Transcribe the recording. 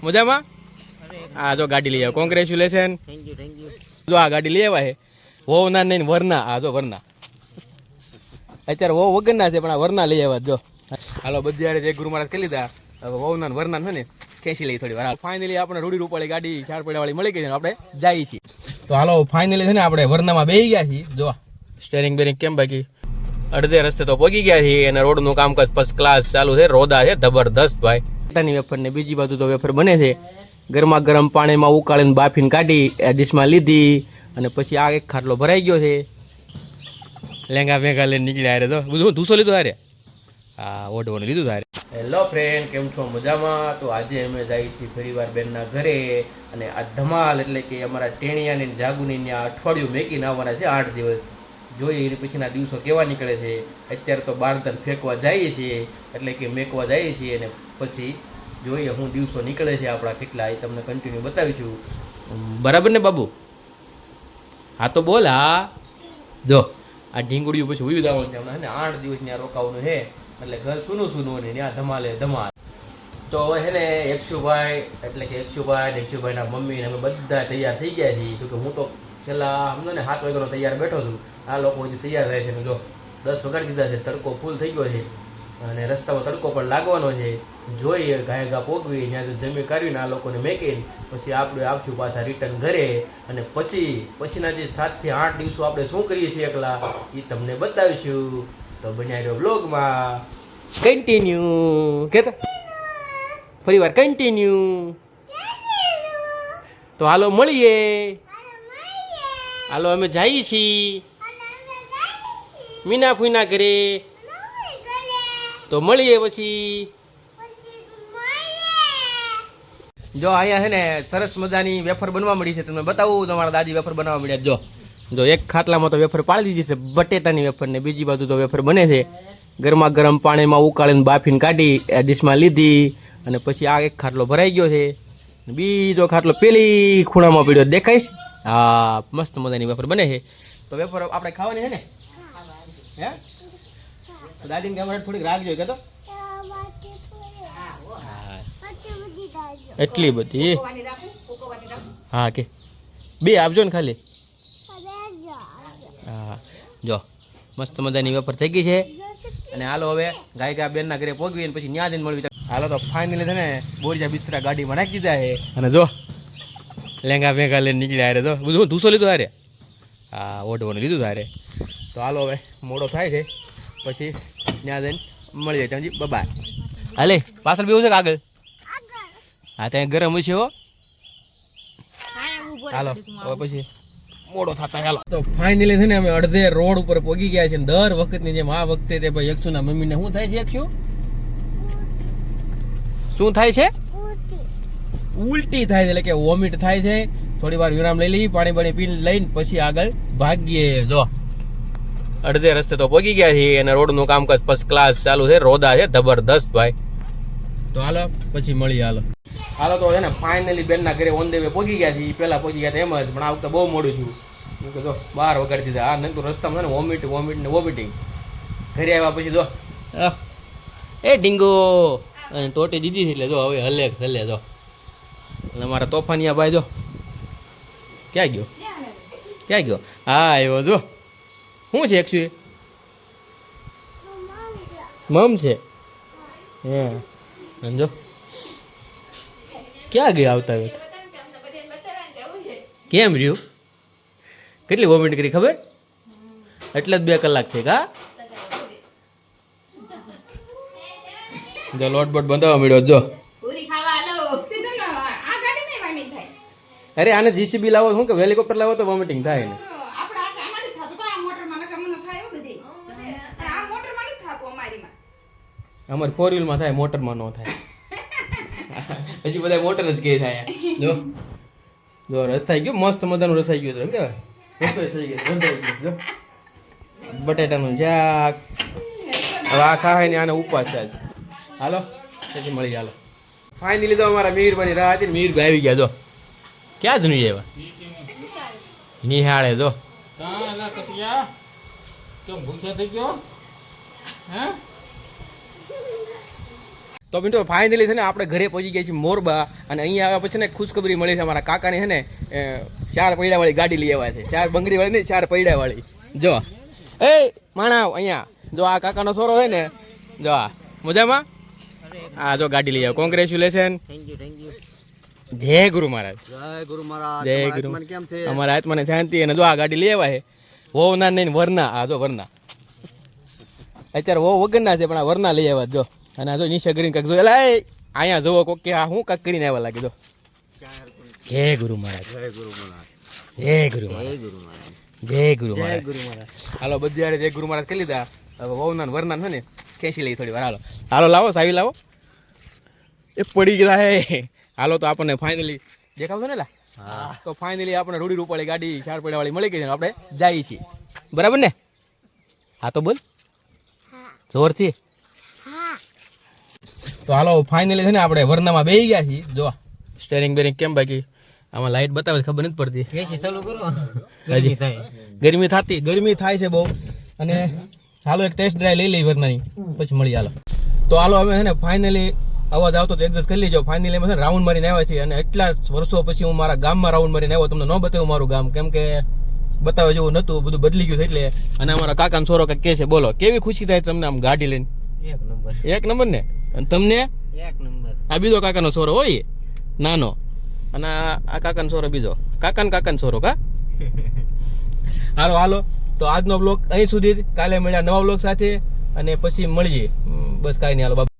મજામાં? હા જો ગાડી લઈ આવ. કોંગ્રેચ્યુલેશન. Thank you. જો આ ગાડી લઈ આવ્યા છે. વહુના નહીં વરના. આ જો વરના. અત્યારે વહુ વગરના છે પણ આ વરના લઈ આવ્યા જો. હાલો બધી યારે એક ગુરુ મહારાજ કરી લીધા. હવે વહુના વરના છે ને ખેંચી લઈ થોડી વાર. ફાઇનલી આપણે રૂડી રૂપાળી ગાડી 4 પૈડા વાળી મળી ગઈ છે. આપણે જઈએ છીએ. તો હાલો ફાઇનલી છે ને આપણે વરનામાં બેસી ગયા છીએ. જો સ્ટેરિંગ બેરિંગ કેમ બાકી અડધે રસ્તે તો પહોંચી ગયા છીએ અને રોડનું કામકાજ ફર્સ્ટ ક્લાસ ચાલુ છે. રોદા છે જબરદસ્ત ભાઈ. ની વેફર ને બીજી બાજુ તો વેફર બને છે. ગરમા ગરમ પાણીમાં ઉકાળીને બાફીને કાઢી ડીશમાં લીધી અને પછી આ એક ખાટલો ભરાઈ ગયો છે. લેંગા ભેગા લઈને નીકળ્યા હારે તો બધું ધૂસો લીધો હારે. હા ઓઢવાનું લીધું હારે. હેલો ફ્રેન્ડ, કેમ છો? મજામાં? તો આજે અમે જઈએ છીએ ફરીવાર બેનના ઘરે અને આ ધમાલ એટલે કે અમારા ટેણિયાની જાગુની આ અઠવાડિયું મેકીને આવવાના છે 8 દિવસ. જોઈએ એ પછીના દિવસો કેવા નીકળે છે. અત્યારે તો બારદાન ફેંકવા જઈએ છીએ એટલે કે મેકવા જઈએ છીએ અને પછી જોઈએ હું દિવસો નીકળે છે આપણા કેટલા એ તમને કન્ટિન્યુ બતાવીશું. બરાબર ને બાબુ? હા તો બોલ. હા જો આ ઢીંગુડિયું પછી ઉયું દાવાનું છે હમણાં. 8 દિવસ ત્યાં રોકાવાનું છે એટલે ઘર સૂનું ને ત્યાં ધમાલે ધમાલ. તો હવે છે ને એકશુભાઈ એટલે કે એકશુભાઈના મમ્મી ને અમે બધા તૈયાર થઈ ગયા છીએ. તો કે હું તો છેલ્લા સમજો ને 7 વાગ્યાનો તૈયાર બેઠો છું. આ લોકો હજી તૈયાર રહે છે. જો 10 વગાડી દીધા છે. તડકો ફૂલ થઈ ગયો છે અને રસ્તામાં તડકો પણ લાગવાનો છે. જોઈએ ઘા પોગવી ત્યાં જમી કાઢીને આ લોકોને મેકીને પછી આપણે આવશું પાછા રિટર્ન ઘરે અને પછીના જે 7 થી 8 દિવસો આપણે શું કરીએ છીએ એકલા એ તમને બતાવીશું. તો બન્યા રહ્યો બ્લોગમાં. કન્ટિન્યુ કેતા ફરી વાર કન્ટિન્યુ. તો હાલો મળીએ. હાલો અમે જઈએ છીએ મીના ફૂઈના ઘરે. તો મળીએ પછી. જો અહીંયા છે ને સરસ મજાની વેફર બનવા મળી છે. તમને બતાવું તમારા દાદી વેફર બનાવવા મળ્યા. જો એક ખાટલામાં તો વેફર પાડી દીધી છે બટેટાની વેફર ને બીજી બાજુ તો વેફર બને છે. ગરમા ગરમ પાણીમાં ઉકાળીને બાફીને કાઢી ડીશમાં લીધી અને પછી આ એક ખાટલો ભરાઈ ગયો છે. બીજો ખાટલો પેલી ખૂણામાં પડ્યો દેખાઈશ. હા મસ્ત મજાની વેફર બને છે. તો વેફર આપણે ખાવાની છે ને? હે દાદીને કેમેરા થોડીક રાખજો કે તો એટલી બધી. હા કે 2 આપજો ને ખાલી. હા જો મસ્ત મજાની વેફર થઈ ગઈ છે અને હાલો હવે ગાયકા બેનના ઘરે પહોંચવીને પછી ન્યા જઈને મળવી. હાલો તો ફાઇનલી છે ને બોરિયા બિસ્તરા ગાડીમાં નાખી દીધા છે અને જો લેંગા ભેગા લઈને નીકળ્યા હારે. તો બધું ધૂસો લીધો હારે. હા ઓઢવાનું લીધું હારે. તો હાલો હવે મોડો થાય છે પછી ત્યાં જઈને મળી જાય. ત્યાંજી બબાય. હાલે પાછળ બેવું છે કે આગળ? હા ત્યાં ગરમ હશે હો. હાલો હવે પછી મોડો થતા. હાલો તો ફાઇનલી છે ને અમે અડધે રોડ ઉપર પહોંચી ગયા છે. દર વખતની જેમ આ વખતે તે ભાઈ એકશુના મમ્મીને શું થાય છે? એકશુ શું થાય છે? ઉલટી થાય છે એટલે કે વોમિટ થાય છે. થોડી વાર વિરામ લઈ લઈ પાણી પી લઈને પછી આગળ ભાગીએ. જો અડધે રસ્તે તો પહોંચી ગયા છીએ અને રોડનું કામકાજ ફર્સ્ટ ક્લાસ ચાલુ છે. રોદા છે જબરદસ્ત ભાઈ. તો હાલો પછી મળીએ. હાલો તો છે ને ફાઇનલી બેનના ઘરે ઓન ધ વે પહોંચી ગયા છીએ. પહેલા પહોંચી ગયા એમ જ પણ આ વખતે બહુ મોડું થયું. હું કીધું 12 વગાડી દીધા. આ નહીં તો રસ્તામાં છે ને વોમિટિંગ ઘરે આવ્યા પછી જો એ ડીંગો ટોટી દીધી છે એટલે જો હવે હલે જો. એટલે મારા તોફાનિયા ભાઈ જો ક્યાં ગયો? હા આવ્યો જો. શું છે એકચ્યુઅલી? મમ છે હે જો ક્યાં ગયા આવતા હવે? કેમ રહ્યું? કેટલી વોમિટ કરી ખબર? એટલે જ 2 કલાક થઈ કા. જો લોટ બોટ બંધાવા મળ્યો જો. અરે આને જીસીબી લાવો શું કે હેલિકોપ્ટર લાવો તો વોમિટિંગ થાય ને. અમારે 4 વ્હીલમાં થાય, મોટરમાં ન થાય. પછી બધા મોટર જ કે થાય. જો રસ થઈ ગયો મસ્ત મજાનું રસાઈ ગયું. એમ કેવાય રસોઈ થઈ ગઈ રંધાઈ ગયું. બટેટાનું શાક હવે આ ખાય ને આને ઉપવાસ છે. હાલો પછી મળી. હાલો ફાઇનલી તો અમારા મીરભાઈની રાહ હતી ને મીરભાઈ આવી ગયા. જો ક્યાં જ નહીં આવ્યા નિહાળે. જો તો મિત્રો ફાઇનલી છે ને આપણે ઘરે પહોંચી ગયા છીએ મોરબા અને અહીંયા આવ્યા પછી ને ખુશખબરી મળી છે અમારા કાકાને છે ને 4 પૈડાવાળી ગાડી લઈ આવ્યા છે 4 બંગડીવાળી નહીં 4 પૈડાવાળી જો એ માણાવ અહીંયા જો આ કાકાનો છોરો હોય ને જો આ મજામાં આ જો ગાડી લઈ આવ્યો કોંગ્રેચ્યુલેશન થેન્ક યુ જય ગુરુ મહારાજ જય ગુરુ મહારાજ જય ગુરુ કેમ છે અમારા આત્માને શાંતિ અને જો આ ગાડી લઈ આવ્યા છે વહુના નહીં વરના આ જો વરના અત્યારે વહુ વગરના છે પણ આ વરના લઈ આવ્યા જો અને આ જો નીચે કરીને કાંક જો એલા અહીંયા જોવો કોક કે આ હું કાંક કરીને આવ્યા લાગે જો જય ગુરુ મહારાજ જય ગુરુ મહારાજ જય ગુરુ મહારાજ ગુરુ મહારાજ જય ગુરુ જય મહારાજ ગુરુ મહારાજ હાલો બધી યારે જય ગુરુ મહારાજ કરી લીધા હવે વહુના ને વરના છે ને ખેંચી લઈ થોડી વાર હાલો હાલો લાવો સાવી લાવો એ પડી ગયા હે હાલો તો આપણને ફાઇનલી દેખાવશો ને લા તો ફાઇનલી આપણે રૂડી રૂપાળી ગાડી 4 પૈડાવાળી મળી ગઈ છે આપણે જઈએ છીએ બરાબર ને હા તો બોલ જોરથી તો હાલો ફાઇનલી છે ને આપણે વરનામાં બેસી ગયા છીએ જો સ્ટેરિંગ બેરિંગ કેમ બાકી આમાં લાઈટ બતાવે ખબર નથી પડતી કેસી ચાલુ કરો હજી ગરમી થાય છે બહુ અને હાલો એક ટેસ્ટ ડ્રાઈવ લઈ લઈ વરનાની પછી મળી હાલો તો હાલો અમે છે ને ફાઇનલી અવાજ આવતો તો એડજસ્ટ કરી લેજો ફાઇનલી અમે છે ને રાઉન્ડ મારીને આવ્યા છીએ અને એટલા વર્ષો પછી હું મારા ગામમાં રાઉન્ડ મારીને આવ્યો તમને ન બતાવ્યું મારું ગામ કેમ કે બતાવે જેવું નહોતું બધું બદલી ગયું છે એટલે અને અમારા કાકાનો છોરો કંઈક કહે છે બોલો કેવી ખુશી થાય તમને આમ ગાડી લઈને એક નંબર ને અને તમને એક નંબર આ બીજો કાકાનો છોરો હોય નાનો અને આ કાકાનો છોરો બીજો કાકાનો છોરો કા હાલો તો આજનો બ્લોગ અહીં સુધી કાલે મળ્યા નવા બ્લોગ સાથે અને પછી મળીએ બસ કાંઈ નહીં હાલો